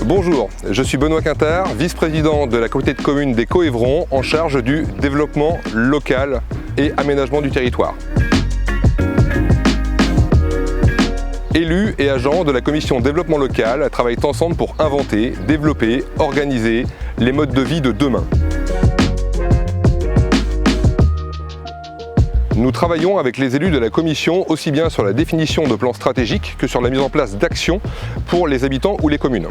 Bonjour, je suis Benoît Quintard, vice-président de la communauté de communes des Coévrons en charge du développement local et aménagement du territoire. Élus et agents de la commission développement local travaillent ensemble pour inventer, développer, organiser les modes de vie de demain. Nous travaillons avec les élus de la commission aussi bien sur la définition de plans stratégiques que sur la mise en place d'actions pour les habitants ou les communes.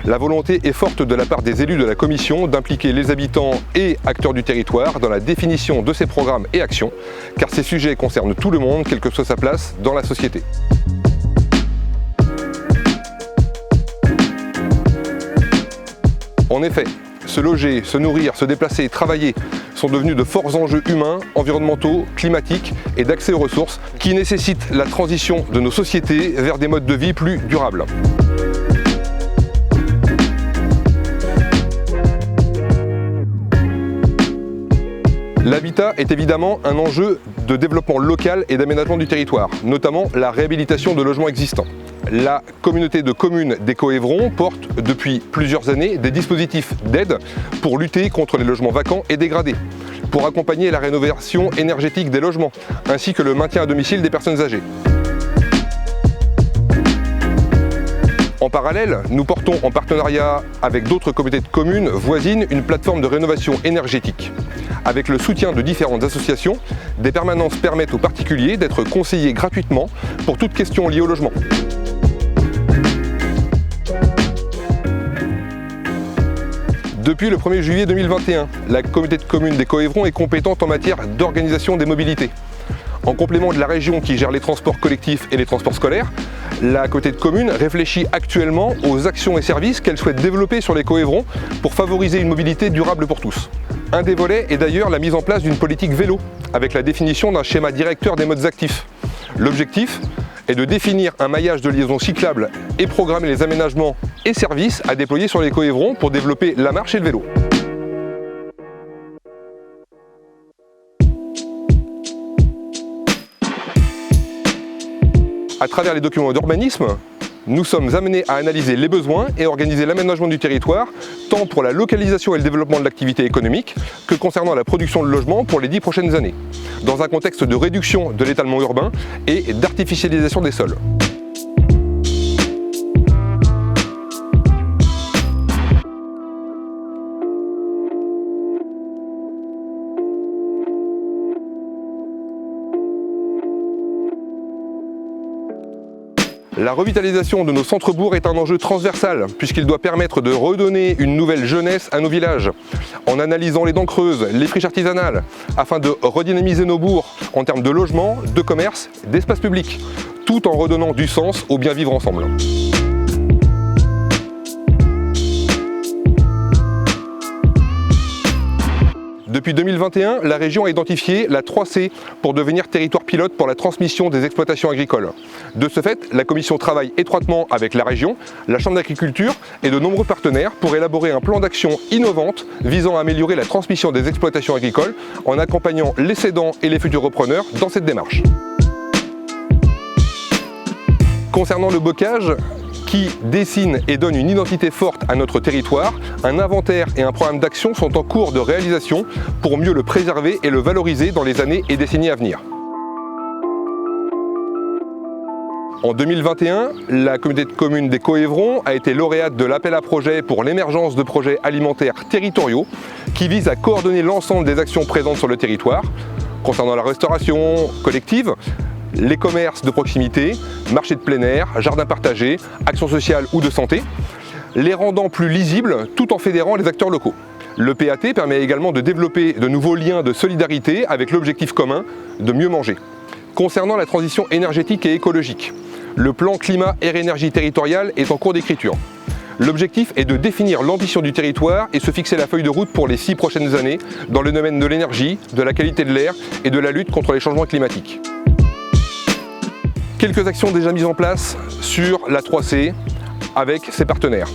La volonté est forte de la part des élus de la commission d'impliquer les habitants et acteurs du territoire dans la définition de ces programmes et actions, car ces sujets concernent tout le monde, quelle que soit sa place dans la société. En effet, se loger, se nourrir, se déplacer, travailler sont devenus de forts enjeux humains, environnementaux, climatiques et d'accès aux ressources qui nécessitent la transition de nos sociétés vers des modes de vie plus durables. L'habitat est évidemment un enjeu de développement local et d'aménagement du territoire, notamment la réhabilitation de logements existants. La communauté de communes des Coévrons porte depuis plusieurs années des dispositifs d'aide pour lutter contre les logements vacants et dégradés, pour accompagner la rénovation énergétique des logements, ainsi que le maintien à domicile des personnes âgées. En parallèle, nous portons en partenariat avec d'autres communautés de communes voisines une plateforme de rénovation énergétique. Avec le soutien de différentes associations, des permanences permettent aux particuliers d'être conseillés gratuitement pour toute question liée au logement. Depuis le 1er juillet 2021, la communauté de communes des Coévrons est compétente en matière d'organisation des mobilités. En complément de la région qui gère les transports collectifs et les transports scolaires, la communauté de communes réfléchit actuellement aux actions et services qu'elle souhaite développer sur les Coévrons pour favoriser une mobilité durable pour tous. Un des volets est d'ailleurs la mise en place d'une politique vélo, avec la définition d'un schéma directeur des modes actifs. L'objectif est de définir un maillage de liaisons cyclables et programmer les aménagements et services à déployer sur les Coévrons pour développer la marche et le vélo. À travers les documents d'urbanisme, nous sommes amenés à analyser les besoins et organiser l'aménagement du territoire, tant pour la localisation et le développement de l'activité économique que concernant la production de logements pour les 10 prochaines années, dans un contexte de réduction de l'étalement urbain et d'artificialisation des sols. La revitalisation de nos centres-bourgs est un enjeu transversal puisqu'il doit permettre de redonner une nouvelle jeunesse à nos villages en analysant les dents creuses, les friches artisanales afin de redynamiser nos bourgs en termes de logement, de commerce, d'espace public, tout en redonnant du sens au bien vivre ensemble. Depuis 2021, la région a identifié la 3C pour devenir territoire pilote pour la transmission des exploitations agricoles. De ce fait, la commission travaille étroitement avec la région, la Chambre d'agriculture et de nombreux partenaires pour élaborer un plan d'action innovante visant à améliorer la transmission des exploitations agricoles en accompagnant les cédants et les futurs repreneurs dans cette démarche. Concernant le bocage, qui dessine et donne une identité forte à notre territoire, un inventaire et un programme d'action sont en cours de réalisation pour mieux le préserver et le valoriser dans les années et décennies à venir. En 2021, la communauté de communes des Coévrons a été lauréate de l'appel à projets pour l'émergence de projets alimentaires territoriaux qui visent à coordonner l'ensemble des actions présentes sur le territoire, concernant la restauration collective, les commerces de proximité, marchés de plein air, jardins partagés, actions sociales ou de santé, les rendant plus lisibles tout en fédérant les acteurs locaux. Le PAT permet également de développer de nouveaux liens de solidarité avec l'objectif commun de mieux manger. Concernant la transition énergétique et écologique, le plan climat air énergie territorial est en cours d'écriture. L'objectif est de définir l'ambition du territoire et se fixer la feuille de route pour les 6 prochaines années dans le domaine de l'énergie, de la qualité de l'air et de la lutte contre les changements climatiques. Quelques actions déjà mises en place sur la 3C avec ses partenaires.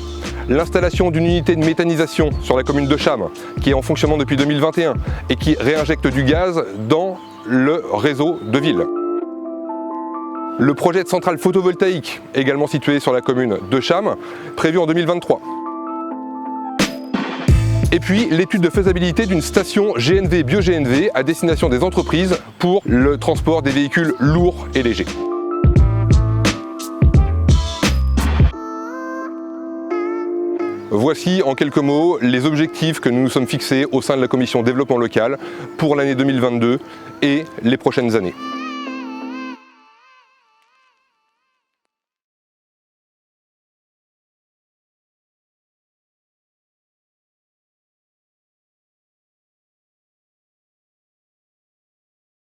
L'installation d'une unité de méthanisation sur la commune de Cham, qui est en fonctionnement depuis 2021 et qui réinjecte du gaz dans le réseau de ville. Le projet de centrale photovoltaïque, également situé sur la commune de Cham, prévu en 2023. Et puis l'étude de faisabilité d'une station GNV bio-GNV à destination des entreprises pour le transport des véhicules lourds et légers. Voici en quelques mots les objectifs que nous nous sommes fixés au sein de la commission développement local pour l'année 2022 et les prochaines années.